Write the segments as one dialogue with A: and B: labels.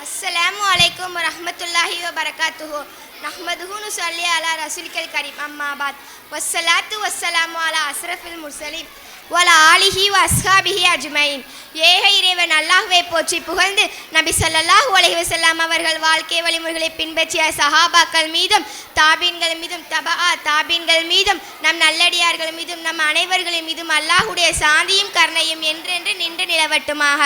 A: अस्सलामु अलैकुम वरहमतुल्लाहि वबरकातुहु नहमदुहु नुसल्ली अला रसूलिकल करीम अम्मा बाद वस्सलातु वस्सलामु अला अशरफिल मुरसलीन வல ஆலிஹி வ அஸ்ஹாபிஹி அஜ்மைன். ஏக இறைவன் அல்லாஹ்வை போற்றி புகழ்ந்து நபி ஸல்லல்லாஹு அலைஹி வஸல்லம் அவர்கள் வாழ்க்கை வழிமுறைகளை பின்பற்றிய சஹாபாக்கள் மீதும் தாபீன்கள் மீதும் தாபீன்கள் மீதும் நம் நல்லடியார்கள் மீதும் நம் அனைவர்களின் மீதும் அல்லாஹ்வுடைய சாந்தியும் கருணையும் என்றென்று நின்று நிலவட்டுமாக.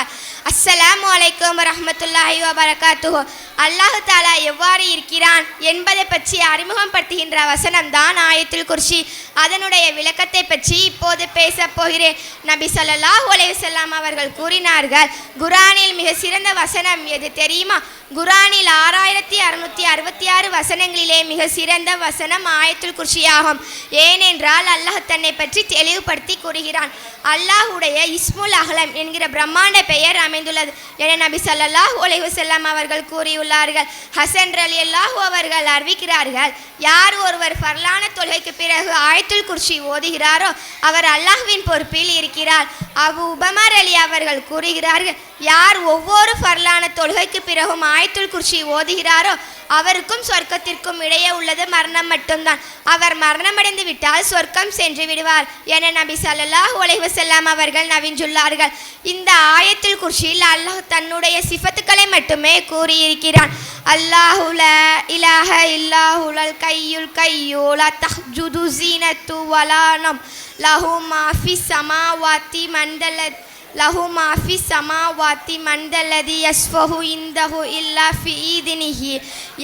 A: அஸ்ஸலாமு அலைக்கும் வரஹ்மத்துல்லாஹி வபரகாத்துஹு. அல்லாஹ் தஆலா எவ்வாறு இருக்கிறான் என்பதை பற்றி அறிமுகப்படுத்துகின்ற வசனம் தான் ஆயத்துல் குர்சி. அதனுடைய விளக்கத்தை பற்றி இப்போது பேச போகிறேன். நபி ஸல்லல்லாஹு அலைஹி வஸல்லம் அவர்கள் கூறினார்கள், குர்ஆனில் மிக சிறந்த வசனம் எது தெரியுமா? குர்ஆனில் 6666 வசனங்களிலே மிக சிறந்த வசனம் ஆயத்துல் குர்சி ஆகும். ஏனென்றால் அல்லாஹ் தன்னை பற்றி தெளிவுபடுத்தி கூறுகிறான். அல்லாஹ்வுடைய இஸ்முல் அஹ்லம் என்கிற பிரம்மாண்ட பெயர் அமைந்துள்ளது என நபி ஸல்லல்லாஹு அலைஹி வஸல்லம் அவர்கள் கூறியுள்ளார்கள். ஹசன் ரலியல்லாஹு அவர்கள் அறிவிக்கிறார்கள், யார் ஒருவர் ஃபர்லான தொழுகைக்கு பிறகு ஆயத்துல் குர்சி ஓதுகிறாரோ அவர் அல்லாஹ்வின் பொறுப்பில் இருக்கிறார். அபூ உபமர் அலி அவர்கள் கூறுகிறார்கள், யார் ஒவ்வொரு ஃபர்லான தொழுகைக்கு பிறகும் ஆயத்துல் குர்சி ஓதுகிறாரோ அவருக்கும் சொர்க்கத்திற்கும் இடையே உள்ளது மரணம் மட்டும்தான். அவர் மரணமடைந்து விட்டால் சொர்க்கம் சென்று விடுவார் என நபி ஸல்லல்லாஹு அலைஹி வஸல்லம் அவர்கள் நவிஞ்சுள்ளார்கள். இந்த ஆயத்துல் குர்சியில் அல்லாஹ் தன்னுடைய சிஃபத்துக்களை மட்டுமே கூறியிருக்கிறான். அல்லாஹு லா இலாஹ இல்லாஹுல் கய்யுல் கய்யூம் லா தஹ்ஜுது ஸீனத்து வலா நம் லஹு மா ஃபிஸ் ஸமாவாதி மண்டலத் லஹு மா ஃபிஸ் ஸமாவாதி மண்டலதி யஸ்ஃபஹு இந்தஹு இல்லா ஃபி இத்னிஹி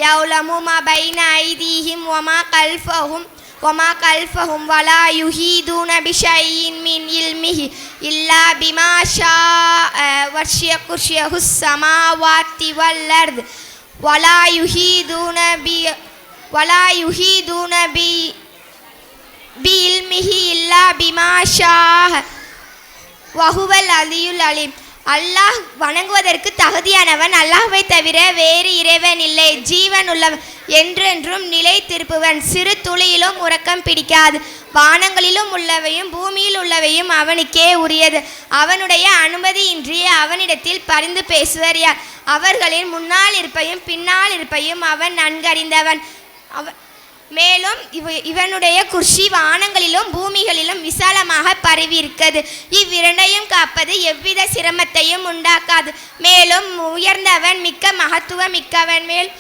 A: யஅலமு மா பைன ஐதீஹிம் வமா கல்ஃபஹும் வலா யுஹீதுன பிஷைஇன் மின் இல்மிஹி இல்லா பிமா ஷாஅ வஸிஅ குர்சியுஹுஸ் ஸமாவாதி வல் அர்த் வலா யுஹீதுன பி இல்மிஹி இல்லா பிமா ஷாஅ வஹுவல் அலியுல் அலீம். அல்லாஹ் வணங்குவதற்கு தகுதியானவன், அல்லாஹ்வை தவிர வேறு இறைவன் இல்லை. ஜீவன் உள்ளவன், என்றென்றும் நிலைத்திருப்பவன், சிறு துளியிலும் உறக்கம் பிடிக்காது. வானங்களிலும் உள்ளவையும் பூமியில் உள்ளவையும் அவனுக்கே உரியது. அவனுடைய அனுமதியின்றி அவனிடத்தில் பரிந்து பேசுவர் யார்? அவர்களின் முன்னால் இருப்பையும் பின்னால் இருப்பையும் அவன் நன்கறிந்தவன். மேலும் இவனுடைய குர்சி வானங்களிலும் பூமிகளிலும் விசாலமாக பரவி இருக்கிறது. இவ்விரண்டையும் காப்பது எவ்வித சிரமத்தையும் உண்டாக்காது. மேலும் உயர்ந்தவன், மிக்க மகத்துவம் மிக்கவன். மேல்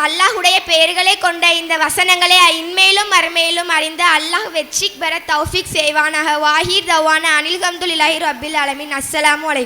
A: அல்லாஹுடைய பெயர்களை கொண்ட இந்த வசனங்களை இன்மேலும் மறுமேலும் அறிந்த அல்லாஹ் வெற்றி பெற தௌஃபீக் செய்வானாக. வாஹிர் தவான அனில் ஹம்துலில்லாஹி ரப்பில் ஆலமீன். அஸ்ஸலாமு அலைக்கும்.